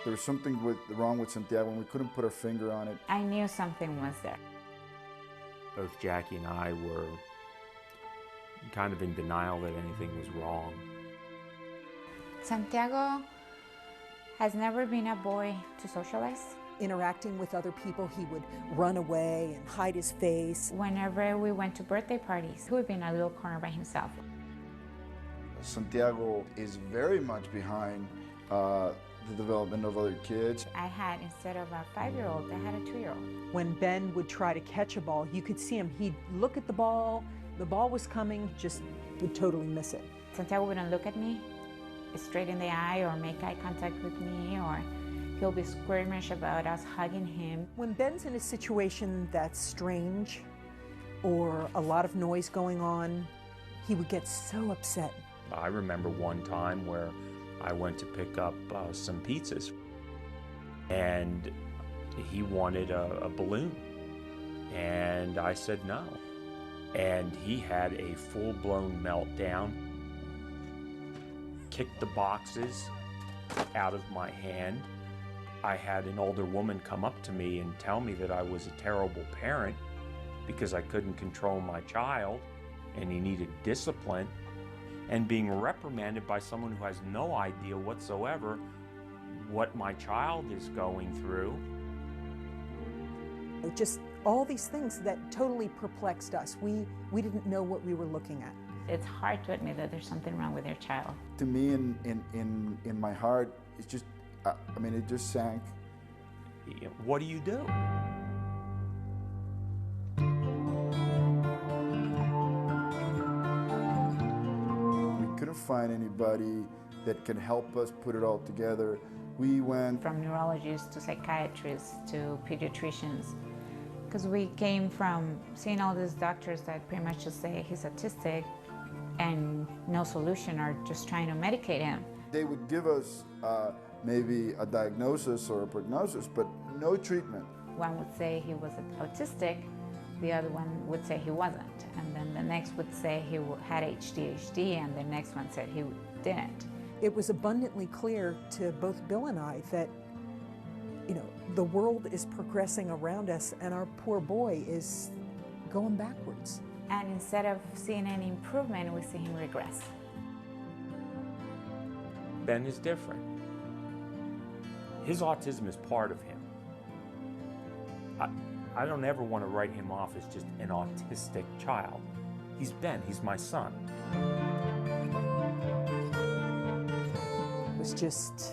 There was something wrong with Santiago and we couldn't put our finger on it. I knew something was there. Both Jackie and I were kind of in denial that anything was wrong. Santiago has never been a boy to socialize. Interacting with other people, he would run away and hide his face. Whenever we went to birthday parties, he would be in a little corner by himself. Santiago is very much behind the development of other kids. I had, instead of a 5-year-old, I had a 2-year-old. When Ben would try to catch a ball, you could see him, he'd look at the ball was coming, just would totally miss it. Santiago wouldn't look at me straight in the eye or make eye contact with me, or he'll be squirmish about us hugging him. When Ben's in a situation that's strange or a lot of noise going on, he would get so upset. I remember one time where I went to pick up some pizzas, and he wanted a balloon, and I said no. And he had a full-blown meltdown, kicked the boxes out of my hand. I had an older woman come up to me and tell me that I was a terrible parent because I couldn't control my child and he needed discipline, and being reprimanded by someone who has no idea whatsoever what my child is going through. Just all these things that totally perplexed us. We didn't know what we were looking at. It's hard to admit that there's something wrong with their child. To me, in my heart, it's just, I mean, it just sank. What do you do? We couldn't find anybody that can help us put it all together. We went from neurologists to psychiatrists to pediatricians, because we came from seeing all these doctors that pretty much just say he's autistic and no solution, or just trying to medicate him. They would give us maybe a diagnosis or a prognosis, but no treatment. One would say he was autistic, the other one would say he wasn't, and then the next would say he had ADHD, and the next one said he didn't. It was abundantly clear to both Bill and I that, you know, the world is progressing around us and our poor boy is going backwards. And instead of seeing any improvement, we see him regress. Ben is different. His autism is part of him. I don't ever want to write him off as just an autistic child. He's Ben, he's my son. It was just,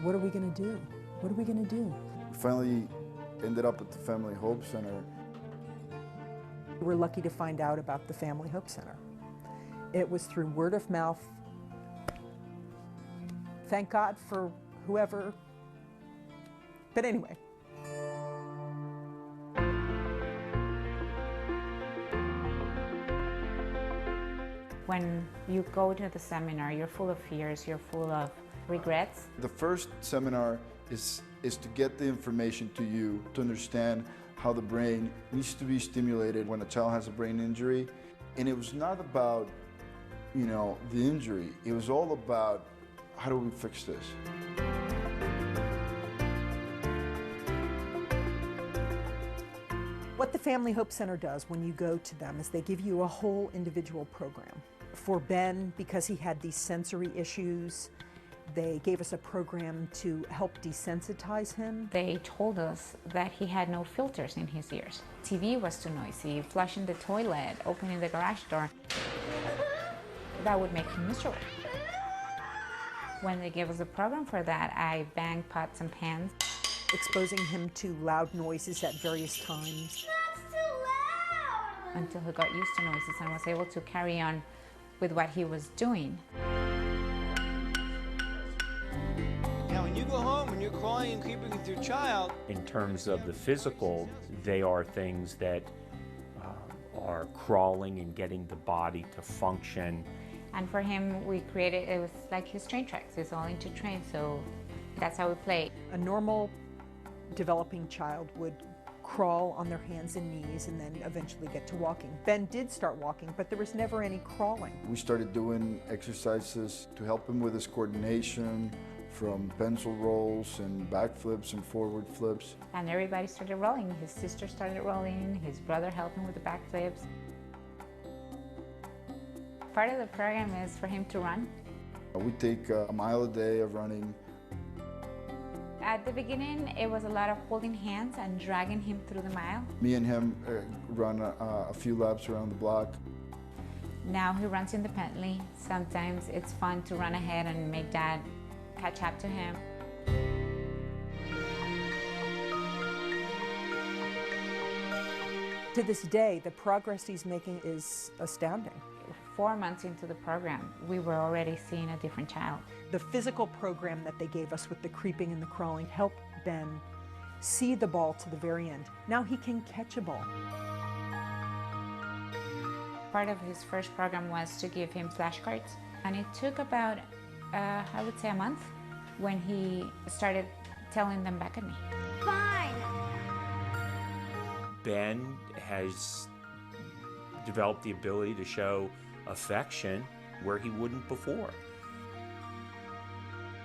what are we going to do? What are we going to do? We finally ended up at the Family Hope Center. We were lucky to find out about the Family Hope Center. It was through word of mouth. Thank God for whoever. But anyway. When you go to the seminar, you're full of fears, you're full of regrets. The first seminar is to get the information to you, to understand how the brain needs to be stimulated when a child has a brain injury. And it was not about, you know, the injury. It was all about, how do we fix this? What the Family Hope Center does when you go to them is they give you a whole individual program. For Ben, because he had these sensory issues, they gave us a program to help desensitize him. They told us that he had no filters in his ears. TV was too noisy, flushing the toilet, opening the garage door. That would make him miserable. When they gave us a program for that, I banged pots and pans. Exposing him to loud noises at various times. That's too loud! Until he got used to noises and was able to carry on with what he was doing. Now, when you go home and you're crawling and creeping with your child, In terms of the physical, they are things that are crawling and getting the body to function. And for him, we created, it was like his train tracks. He's all into trains, so that's how we play. A normal developing child would crawl on their hands and knees and then eventually get to walking. Ben did start walking, but there was never any crawling. We started doing exercises to help him with his coordination, from pencil rolls and back flips and forward flips. And everybody started rolling. His sister started rolling, his brother helped him with the back flips. Part of the program is for him to run. We take a mile a day of running. At the beginning, it was a lot of holding hands and dragging him through the mile. Me and him run a few laps around the block. Now he runs independently. Sometimes it's fun to run ahead and make Dad catch up to him. To this day, the progress he's making is astounding. 4 months into the program, we were already seeing a different child. The physical program that they gave us with the creeping and the crawling helped Ben see the ball to the very end. Now he can catch a ball. Part of his first program was to give him flashcards, and it took about, I would say, a month when he started telling them back at me. Fine. Ben has developed the ability to show affection where he wouldn't before.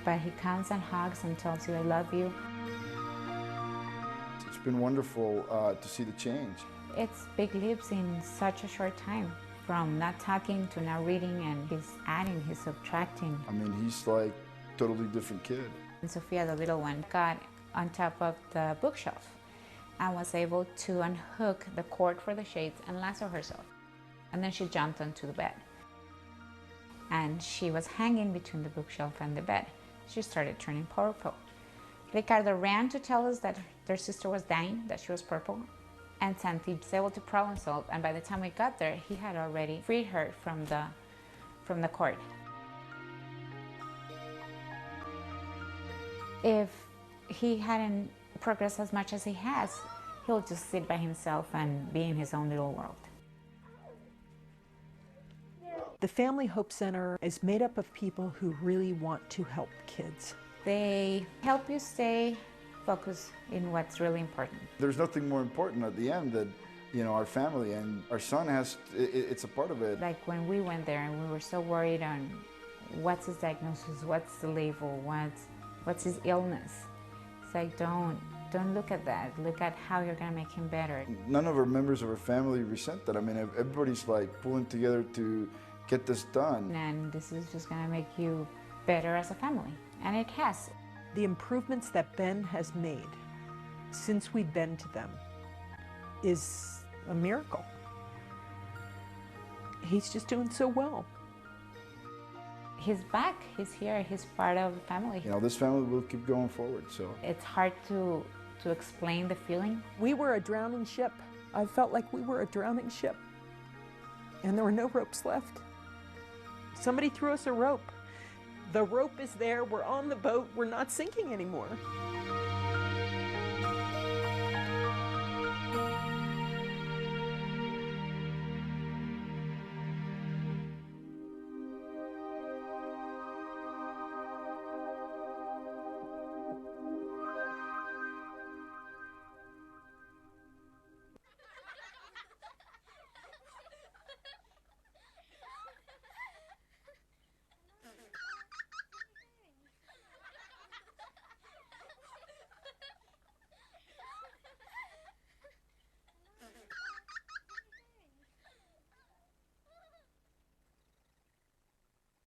But he comes and hugs and tells you, I love you. It's been wonderful to see the change. It's big leaps in such a short time, from not talking to now reading, and he's adding, he's subtracting. I mean, he's like a totally different kid. And Sophia, the little one, got on top of the bookshelf and was able to unhook the cord for the shades and lasso herself. And then she jumped onto the bed. And she was hanging between the bookshelf and the bed. She started turning purple. Ricardo ran to tell us that their sister was dying, that she was purple. And Santi was able to problem solve, and by the time we got there, he had already freed her from the cord. If he hadn't progressed as much as he has, he'll just sit by himself and be in his own little world. The Family Hope Center is made up of people who really want to help kids. They help you stay focused in what's really important. There's nothing more important at the end than, you know, our family, and our son it's a part of it. Like when we went there and we were so worried on what's his diagnosis, what's the label, what's his illness. It's like, don't look at that. Look at how you're gonna make him better. None of our members of our family resent that. I mean, everybody's like pulling together to get this done. And this is just gonna make you better as a family. And it has. The improvements that Ben has made since we've been to them is a miracle. He's just doing so well. He's back, he's here, he's part of the family. You know, this family will keep going forward, so. It's hard to explain the feeling. We were a drowning ship. I felt like we were a drowning ship, and there were no ropes left. Somebody threw us a rope. The rope is there, we're on the boat, we're not sinking anymore.